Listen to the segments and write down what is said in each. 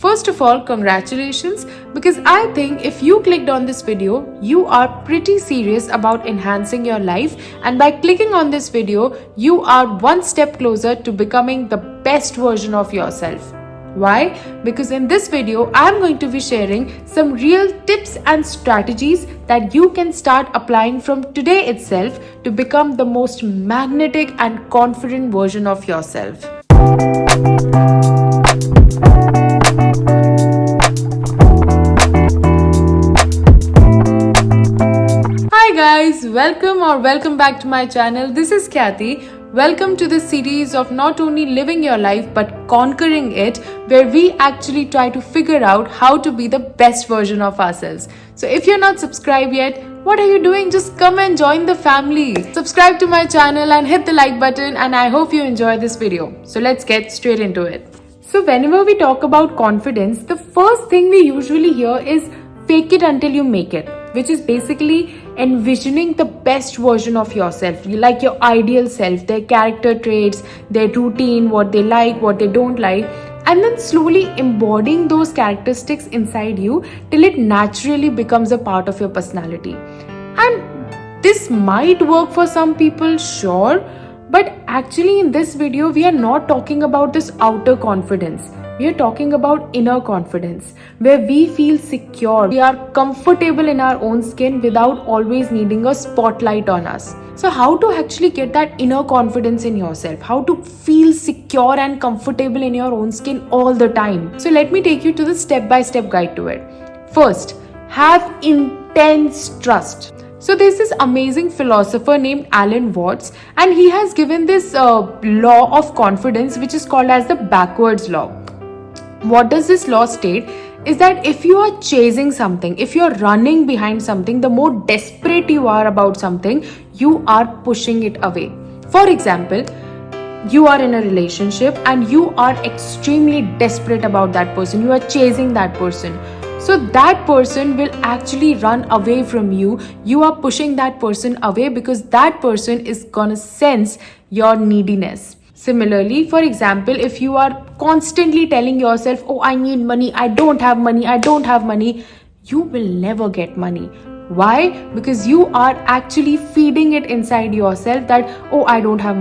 First of all, congratulations, because I think if you clicked on this video, you are pretty serious about enhancing your life, and by clicking on this video, you are one step closer to becoming the best version of yourself. Why? Because in this video, I am going to be sharing some real tips and strategies that you can start applying from today itself to become the most magnetic and confident version of yourself. Hi guys, welcome back to my channel. This is Kathy. Welcome to this series of not only living your life but conquering it, where we actually try to figure out how to be the best version of ourselves. So if you're not subscribed yet, what are you doing? Just come and join the family. Subscribe to my channel and hit the like button, and I hope you enjoy this video. So let's get straight into it. So whenever we talk about confidence, the first thing we usually hear is fake it until you make it, which is basically envisioning the best version of yourself, like your ideal self, their character traits, their routine, what they like, what they don't like, and then slowly embodying those characteristics inside you till it naturally becomes a part of your personality. And this might work for some people, sure, but actually in this video we are not talking about this outer confidence. We are talking about inner confidence, where we feel secure, we are comfortable in our own skin without always needing a spotlight on us. So how to actually get that inner confidence in yourself? How to feel secure and comfortable in your own skin all the time? So let me take you to the step-by-step guide to it. First, have intense trust. So there's this amazing philosopher named Alan Watts, and he has given this law of confidence, which is called as the backwards law. What does this law state is that if you are chasing something, if you're running behind something, the more desperate you are about something, you are pushing it away. For example, you are in a relationship and you are extremely desperate about that person, you are chasing that person. So that person will actually run away from you. You are pushing that person away because that person is gonna sense your neediness. Similarly, for example, if you are constantly telling yourself, oh, I need money, I don't have money, you will never get money. Why? Because you are actually feeding it inside yourself that, oh, I don't have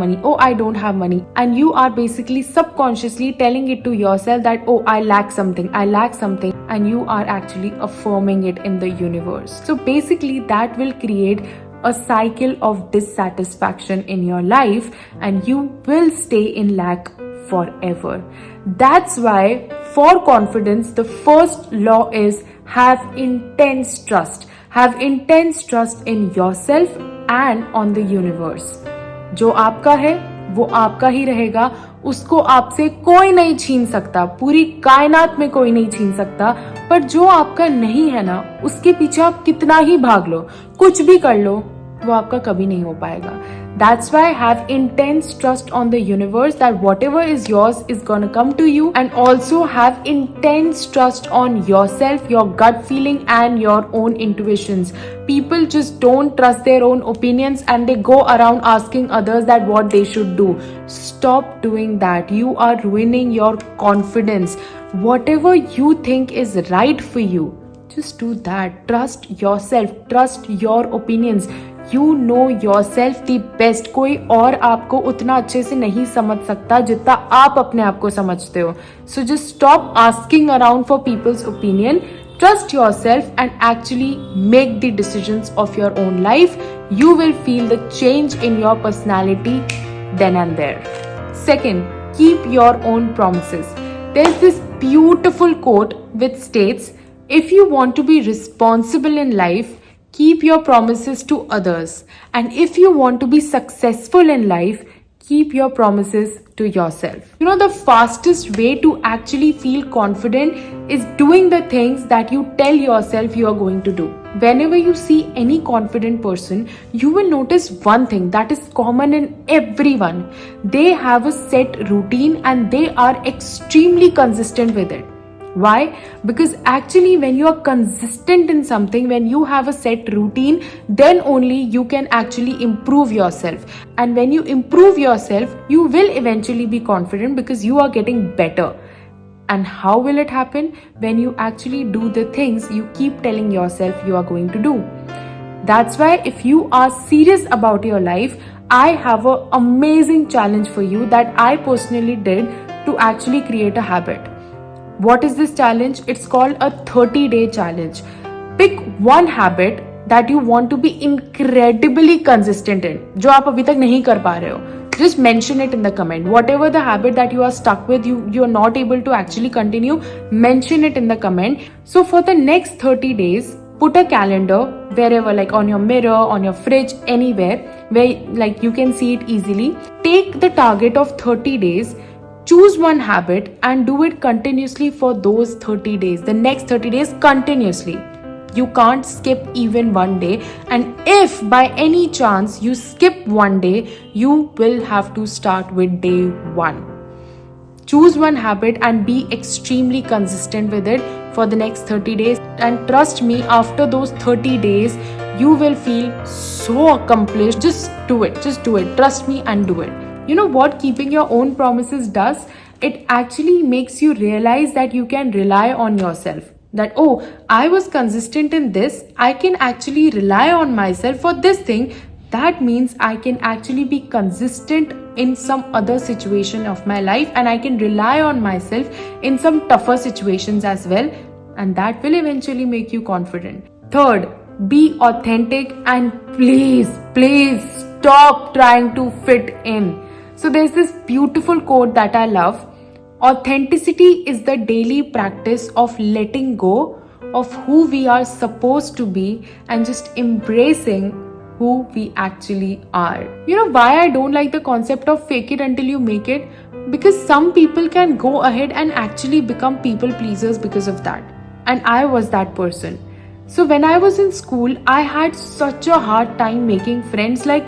money. And you are basically subconsciously telling it to yourself that, oh, I lack something. And you are actually affirming it in the universe. So basically that will create a cycle of dissatisfaction in your life, and you will stay in lack forever. That's why for confidence, the first law is have intense trust. Have intense trust in yourself and on the universe. जो आपका है वो आपका ही रहेगा, उसको आपसे कोई नहीं छीन सकता, पूरी कायनात में कोई नहीं छीन सकता. पर जो आपका नहीं है ना, उसके पीछे आप कितना ही भाग लो, कुछ भी कर लो, वो आपका कभी नहीं हो पाएगा. That's why have intense trust on the universe that whatever is yours is gonna come to you, and also have intense trust on yourself, your gut feeling and your own intuitions. People just don't trust their own opinions and they go around asking others that what they should do. Stop doing that. You are ruining your confidence. Whatever you think is right for you, just do that. Trust yourself, trust your opinions. You know yourself the best. कोई और आपको उतना अच्छे से नहीं समझ सकता जितना आप अपने आप को समझते हो. So just stop asking around for people's opinion. Trust yourself and actually make the decisions of your own life. You will feel the change in your personality then and there. Second, keep your own promises. There's this beautiful quote which states, if you want to be responsible in life, keep your promises to others. And if you want to be successful in life, keep your promises to yourself. You know, the fastest way to actually feel confident is doing the things that you tell yourself you are going to do. Whenever you see any confident person, you will notice one thing that is common in everyone. They have a set routine and they are extremely consistent with it. Why? Because actually when you are consistent in something, when you have a set routine, then only you can actually improve yourself. And when you improve yourself, you will eventually be confident because you are getting better. And how will it happen? When you actually do the things you keep telling yourself you are going to do. That's why if you are serious about your life, I have an amazing challenge for you that I personally did to actually create a habit. What is this challenge? It's called a 30-day challenge. Pick one habit that you want to be incredibly consistent in, जो आप अभी तक नहीं कर पा रहे हो. Just mention it in the comment. Whatever the habit that you are stuck with, you're not able to actually continue, mention it in the comment. So for the next 30 days, put a calendar wherever, like on your mirror, on your fridge, anywhere where like you can see it easily. Take the target of 30 days, choose one habit and do it continuously for those 30 days. The next 30 days continuously. You can't skip even one day, and if by any chance you skip one day, you will have to start with day one. Choose one habit and be extremely consistent with it for the next 30 days. And trust me, after those 30 days, you will feel so accomplished. Just do it. Just do it. Trust me and do it. You know what keeping your own promises does? It actually makes you realize that you can rely on yourself. That, oh, I was consistent in this. I can actually rely on myself for this thing. That means I can actually be consistent in some other situation of my life, and I can rely on myself in some tougher situations as well, and that will eventually make you confident. Third, be authentic, and please stop trying to fit in. So there's this beautiful quote that I love. Authenticity is the daily practice of letting go of who we are supposed to be and just embracing who we actually are. You know why I don't like the concept of fake it until you make it? Because some people can go ahead and actually become people pleasers because of that. And I was that person. So when I was in school, I had such a hard time making friends. Like,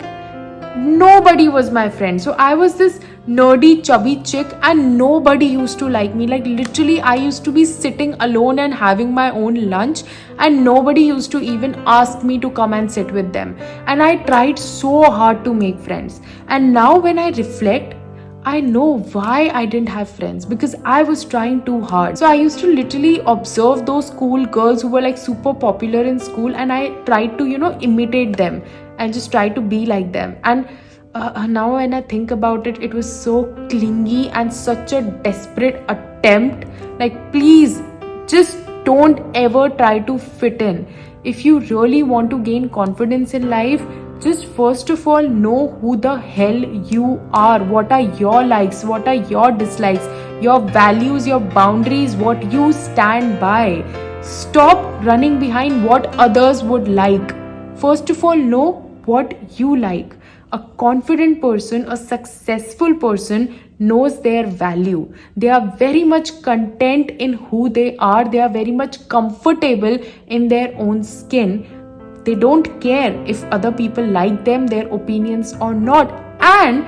nobody was my friend. So I was this nerdy chubby chick and nobody used to like me. Like, literally I used to be sitting alone and having my own lunch, and nobody used to even ask me to come and sit with them. And I tried so hard to make friends. And now when I reflect, I know why I didn't have friends, because I was trying too hard. So I used to literally observe those cool girls who were like super popular in school, and I tried to, imitate them and just try to be like them. And now when I think about it, it was so clingy and such a desperate attempt. Like, please, just don't ever try to fit in. If you really want to gain confidence in life, just first of all know who the hell you are. What are your likes? What are your dislikes? Your values, your boundaries, what you stand by. Stop running behind what others would like. First of all, know what you like. A confident person, a successful person knows their value. They are very much content in who they are. They are very much comfortable in their own skin. They don't care if other people like them, their opinions or not. And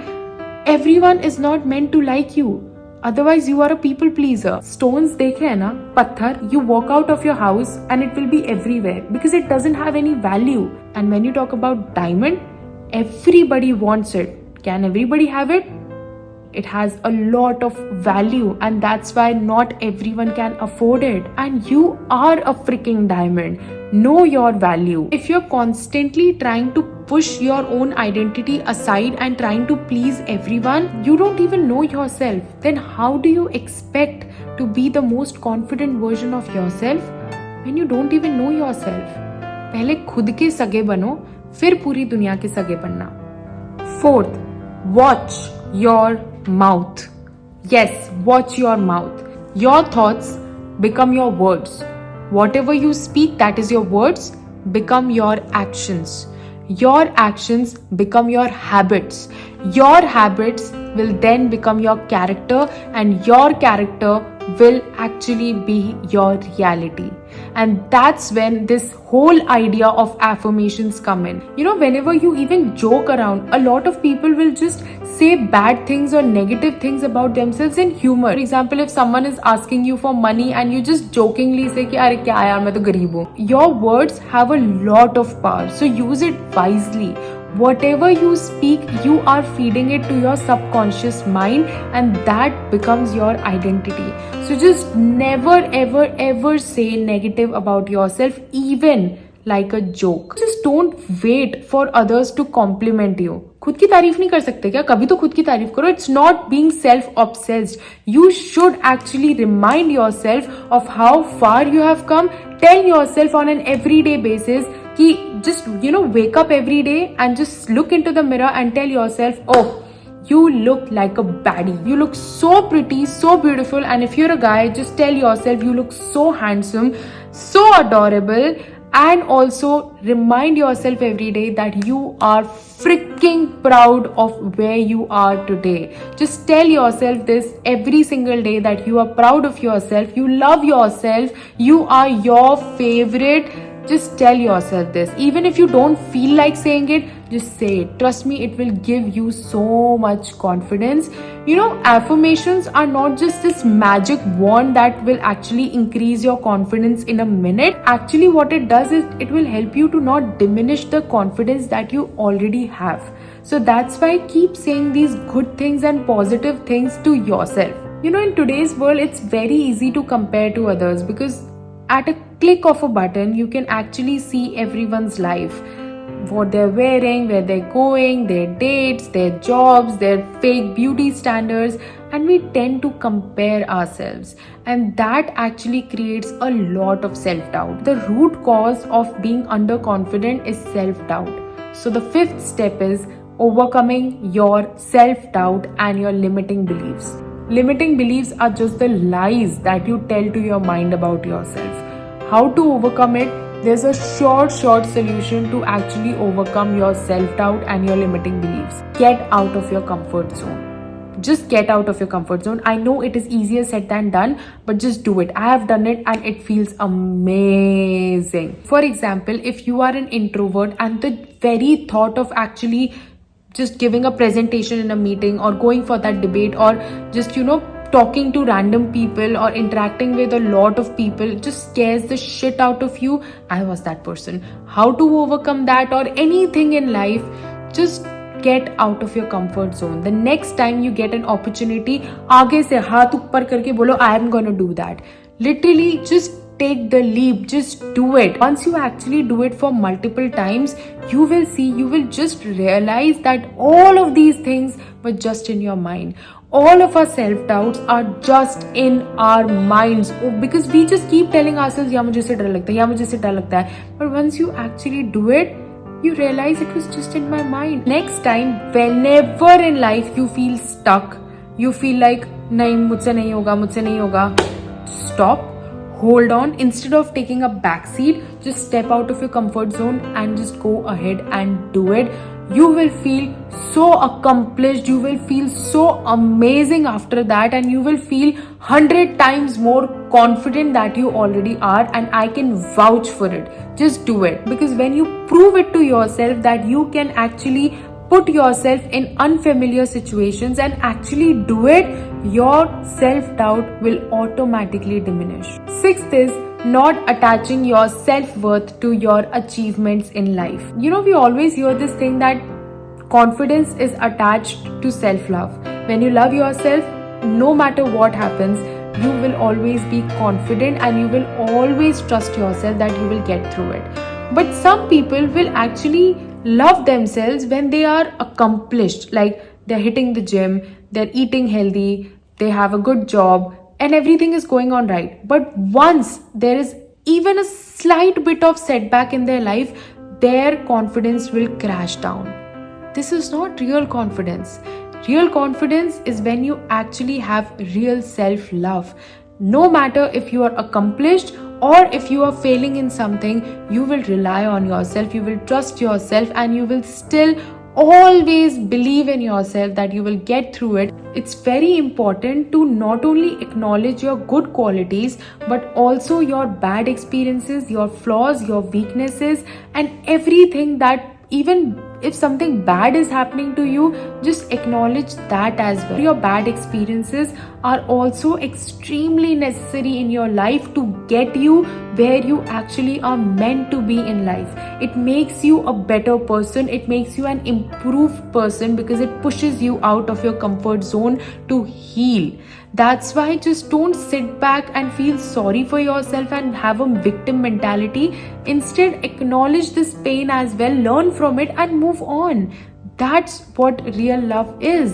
everyone is not meant to like you. Otherwise, you are a people pleaser. Stones dekhe hai na, patthar, you walk out of your house and it will be everywhere because it doesn't have any value. And when you talk about diamond, everybody wants it. Can everybody have it? It has a lot of value, and that's why not everyone can afford it. And you are a freaking diamond. Know your value. If you're constantly trying to push your own identity aside and trying to please everyone, you don't even know yourself. Then how do you expect to be the most confident version of yourself when you don't even know yourself? पहले खुद के सगे बनो, फिर पूरी दुनिया के सगे बनना. Fourth, watch your mouth. Yes, watch your mouth. Your thoughts become your words. Whatever you speak, that is your words, become your actions. Your actions become your habits. Your habits will then become your character, and your character will actually be your reality. And that's when this whole idea of affirmations come in. Whenever you even joke around, a lot of people will just say bad things or negative things about themselves in humor. For example, if someone is asking you for money and you just jokingly say कि अरे क्या यार मैं तो गरीब हूँ. Your words have a lot of power, so use it wisely. Whatever you speak, you are feeding it to your subconscious mind, and that becomes your identity. So just never ever ever say negative about yourself, even like a joke. Just don't wait for others to compliment you. खुद की तारीफ नहीं कर सकते क्या? कभी तो खुद की तारीफ करो. It's not being self-obsessed. You should actually remind yourself of how far you have come. Tell yourself on an everyday basis कि just wake up every day and just look into the mirror and tell yourself, oh, you look like a baddie. You look so pretty, so beautiful. And if you're a guy, just tell yourself you look so handsome, so adorable. And also remind yourself every day that you are freaking proud of where you are today. Just tell yourself this every single day, that you are proud of yourself, you love yourself, you are your favorite. Just tell yourself this. Even if you don't feel like saying it, just say it. Trust me, it will give you so much confidence. Affirmations are not just this magic wand that will actually increase your confidence in a minute. Actually, what it does is it will help you to not diminish the confidence that you already have. So that's why keep saying these good things and positive things to yourself. In today's world, it's very easy to compare to others, because at a click of a button, you can actually see everyone's life, what they're wearing, where they're going, their dates, their jobs, their fake beauty standards, and we tend to compare ourselves, and that actually creates a lot of self-doubt. The root cause of being underconfident is self-doubt. So the fifth step is overcoming your self-doubt and your limiting beliefs. Limiting beliefs are just the lies that you tell to your mind about yourself. How to overcome it? There's a short solution to actually overcome your self-doubt and your limiting beliefs. Get out of your comfort zone. Just get out of your comfort zone. I know it is easier said than done, but just do it. I have done it and it feels amazing. For example, if you are an introvert and the very thought of actually just giving a presentation in a meeting or going for that debate or just talking to random people or interacting with a lot of people just scares the shit out of you, I was that person. How to overcome that or anything in life? Just get out of your comfort zone. The next time you get an opportunity, आगे से हाथ ऊपर करके बोलो, I am gonna do that. Literally, just take the leap. Just do it. Once you actually do it for multiple times, you will just realize that all of these things were just in your mind. All of our self-doubts are just in our minds, because we just keep telling ourselves, या मुझे से डर लगता है, या मुझे से डर लगता है. But once you actually do it, you realize it was just in my mind. Next time, whenever in life you feel stuck, you feel like, नहीं मुझसे नहीं होगा, stop. Hold on. Instead of taking a back seat, just step out of your comfort zone and just go ahead and do it. You will feel so accomplished. You will feel so amazing after that, and you will feel 100 times more confident that you already are, and I can vouch for it. Just do it, because when you prove it to yourself that you can actually put yourself in unfamiliar situations and actually do it, your self-doubt will automatically diminish. Sixth is not attaching your self-worth to your achievements in life. We always hear this thing that confidence is attached to self-love. When you love yourself, no matter what happens, you will always be confident and you will always trust yourself that you will get through it. But some people will actually love themselves when they are accomplished, like they're hitting the gym, they're eating healthy, they have a good job, and everything is going on right. But once there is even a slight bit of setback in their life, their confidence will crash down. This is not real confidence. Real confidence is when you actually have real self-love. No matter if you are accomplished or if you are failing in something, you will rely on yourself, you will trust yourself, and you will still always believe in yourself that you will get through it. It's very important to not only acknowledge your good qualities, but also your bad experiences, your flaws, your weaknesses, and everything that even if something bad is happening to you, just acknowledge that as well. Your bad experiences are also extremely necessary in your life to get you where you actually are meant to be in life. It makes you a better person, it makes you an improved person because it pushes you out of your comfort zone to heal. That's why just don't sit back and feel sorry for yourself and have a victim mentality. Instead, acknowledge this pain as well, learn from it, and move on. That's what real love is.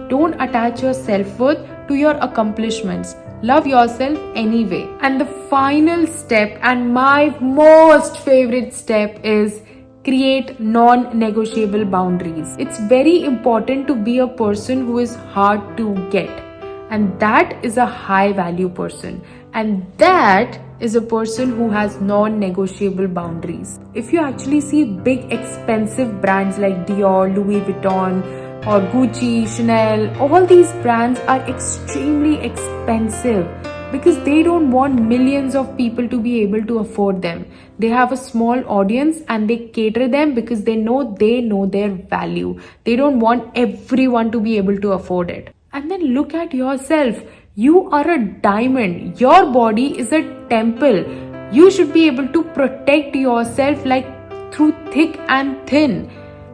Don't attach your self-worth to your accomplishments. Love yourself anyway. And the final step, and my most favorite step, is create non-negotiable boundaries. It's very important to be a person who is hard to get, and that is a high value person, and that is a person who has non-negotiable boundaries. If you actually see big expensive brands like Dior, Louis Vuitton or Gucci, Chanel, all these brands are extremely expensive because they don't want millions of people to be able to afford them. They have a small audience and they cater them because they know their value. They don't want everyone to be able to afford it. And then look at yourself. You are a diamond. Your body is a temple. You should be able to protect yourself like through thick and thin.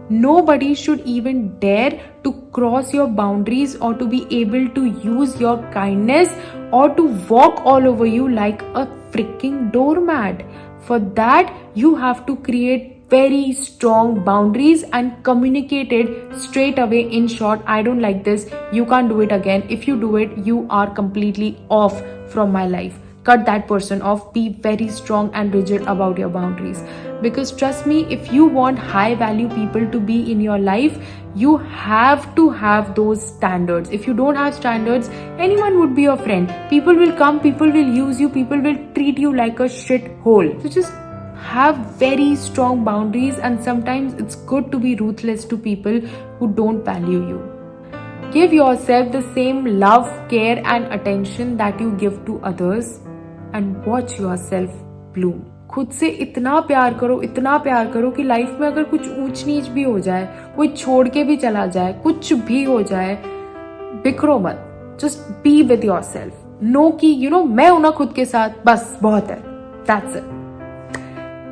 Nobody should even dare to cross your boundaries or to be able to use your kindness or to walk all over you like a freaking doormat. For that, you have to create very strong boundaries and communicate it straight away. In short, I don't like this, you can't do it again. If you do it, you are completely off from my life. Cut that person off. Be very strong and rigid about your boundaries, because trust me, if you want high value people to be in your life, you have to have those standards. If you don't have standards, anyone would be your friend. People will come, people will use you, people will treat you like a shit hole. So just have very strong boundaries, and sometimes it's good to be ruthless to people who don't value you. Give yourself the same love, care and attention that you give to others, and watch yourself bloom. खुद से इतना प्यार करो कि life में अगर कुछ ऊंच नीच भी हो जाए, कोई छोड़ के भी चला जाए, कुछ भी हो जाए, बिखरो मत. Just be with yourself. No कि मैं हूं ना खुद के साथ, बस बहुत है. That's it.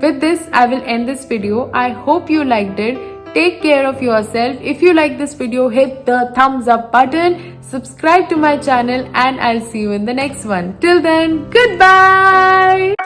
With this, I will end this video. I hope you liked it. Take care of yourself. If you like this video, hit the thumbs up button, subscribe to my channel, and I'll see you in the next one. Till then, goodbye.